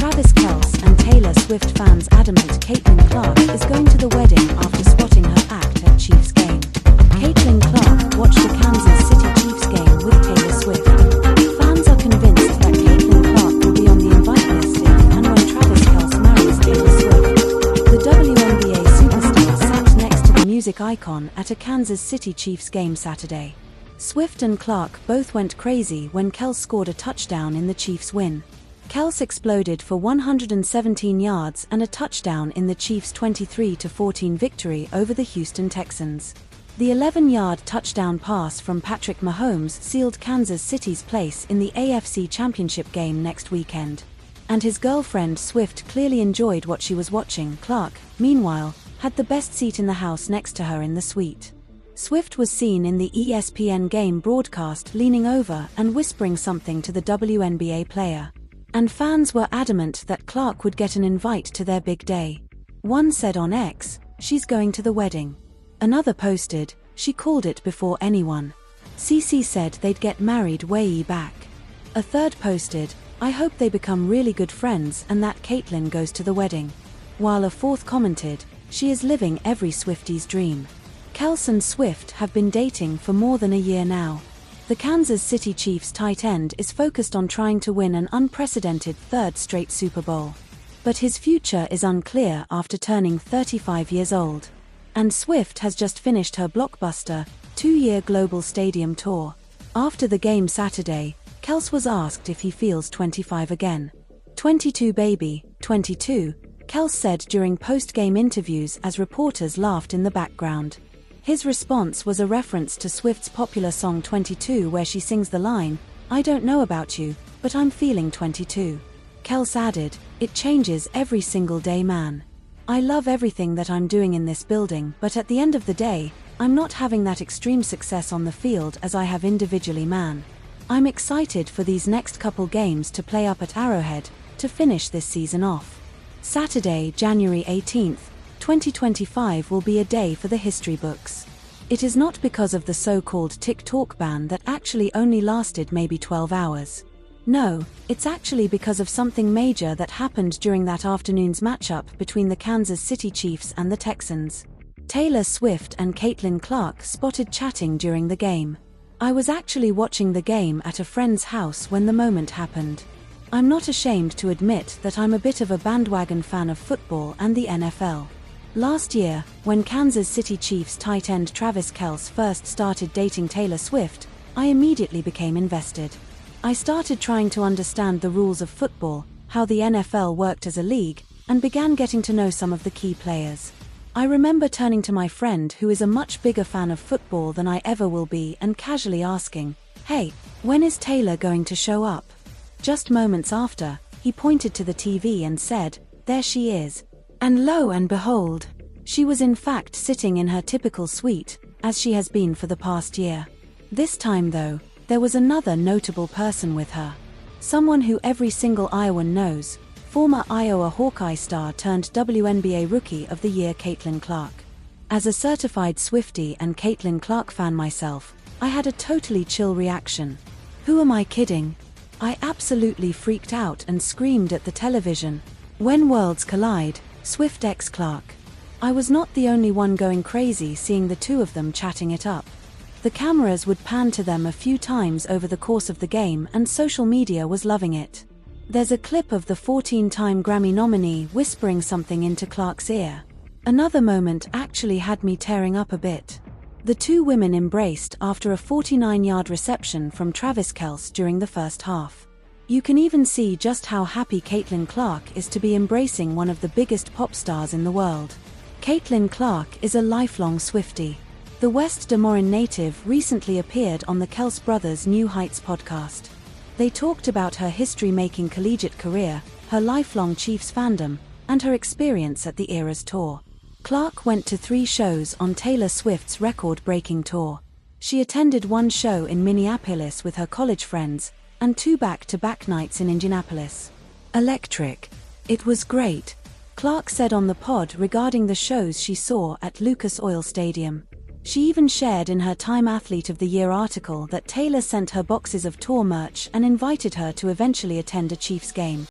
Travis Kelce and Taylor Swift fans adamant Caitlin Clark is going to the wedding after spotting her act at Chiefs game. Caitlin Clark watched the Kansas City Chiefs game with Taylor Swift. Fans are convinced that Caitlin Clark will be on the invite list if and when Travis Kelce marries Taylor Swift. The WNBA superstar sat next to the music icon at a Kansas City Chiefs game Saturday. Swift and Clark both went crazy when Kelce scored a touchdown in the Chiefs' win. Kelce exploded for 117 yards and a touchdown in the Chiefs' 23-14 victory over the Houston Texans. The 11-yard touchdown pass from Patrick Mahomes sealed Kansas City's place in the AFC Championship game next weekend. And his girlfriend Swift clearly enjoyed what she was watching. Clark, meanwhile, had the best seat in the house next to her in the suite. Swift was seen in the ESPN game broadcast leaning over and whispering something to the WNBA player. And fans were adamant that Clark would get an invite to their big day. One said on X, "She's going to the wedding." Another posted, "She called it before anyone." CeCe said they'd get married way back. A third posted, "I hope they become really good friends and that Caitlin goes to the wedding." While a fourth commented, "She is living every Swiftie's dream." Kelce and Swift have been dating for more than a year now. The Kansas City Chiefs tight end is focused on trying to win an unprecedented third straight Super Bowl. But his future is unclear after turning 35 years old. And Swift has just finished her blockbuster, 2-year global stadium tour. After the game Saturday, Kelce was asked if he feels 25 again. 22 baby, 22, Kelce said during post-game interviews as reporters laughed in the background. His response was a reference to Swift's popular song 22 where she sings the line, "I don't know about you, but I'm feeling 22. Kelce added, "It changes every single day, man. I love everything that I'm doing in this building, but at the end of the day, I'm not having that extreme success on the field as I have individually, man. I'm excited for these next couple games to play up at Arrowhead, to finish this season off." Saturday, January 18th, 2025 will be a day for the history books. It is not because of the so-called TikTok ban that actually only lasted maybe 12 hours. No, it's actually because of something major that happened during that afternoon's matchup between the Kansas City Chiefs and the Texans. Taylor Swift and Caitlin Clark spotted chatting during the game. I was actually watching the game at a friend's house when the moment happened. I'm not ashamed to admit that I'm a bit of a bandwagon fan of football and the NFL. Last year, when Kansas City Chiefs tight end Travis Kelce first started dating Taylor Swift, I immediately became invested. I started trying to understand the rules of football, how the NFL worked as a league, and began getting to know some of the key players. I remember turning to my friend who is a much bigger fan of football than I ever will be and casually asking, "Hey, when is Taylor going to show up?" Just moments after, he pointed to the TV and said, "There she is." And lo and behold, she was in fact sitting in her typical suite, as she has been for the past year. This time though, there was another notable person with her. Someone who every single Iowan knows, former Iowa Hawkeye star turned WNBA Rookie of the Year Caitlin Clark. As a certified Swiftie and Caitlin Clark fan myself, I had a totally chill reaction. Who am I kidding? I absolutely freaked out and screamed at the television. When worlds collide, Swift x Clark. I was not the only one going crazy seeing the two of them chatting it up. The cameras would pan to them a few times over the course of the game and social media was loving it. There's a clip of the 14-time Grammy nominee whispering something into Clark's ear. Another moment actually had me tearing up a bit. The two women embraced after a 49-yard reception from Travis Kelce during the first half. You can even see just how happy Caitlin Clark is to be embracing one of the biggest pop stars in the world. Caitlin Clark is a lifelong Swiftie. The West Des Moines native recently appeared on the Kelce Brothers' New Heights podcast. They talked about her history-making collegiate career, her lifelong Chiefs fandom, and her experience at the Eras Tour. Clark went to 3 shows on Taylor Swift's record-breaking tour. She attended one show in Minneapolis with her college friends, and 2 back-to-back nights in Indianapolis. Electric. It was great, Clark said on the pod regarding the shows she saw at Lucas Oil Stadium. She even shared in her Time Athlete of the Year article that Taylor sent her boxes of tour merch and invited her to eventually attend a Chiefs game.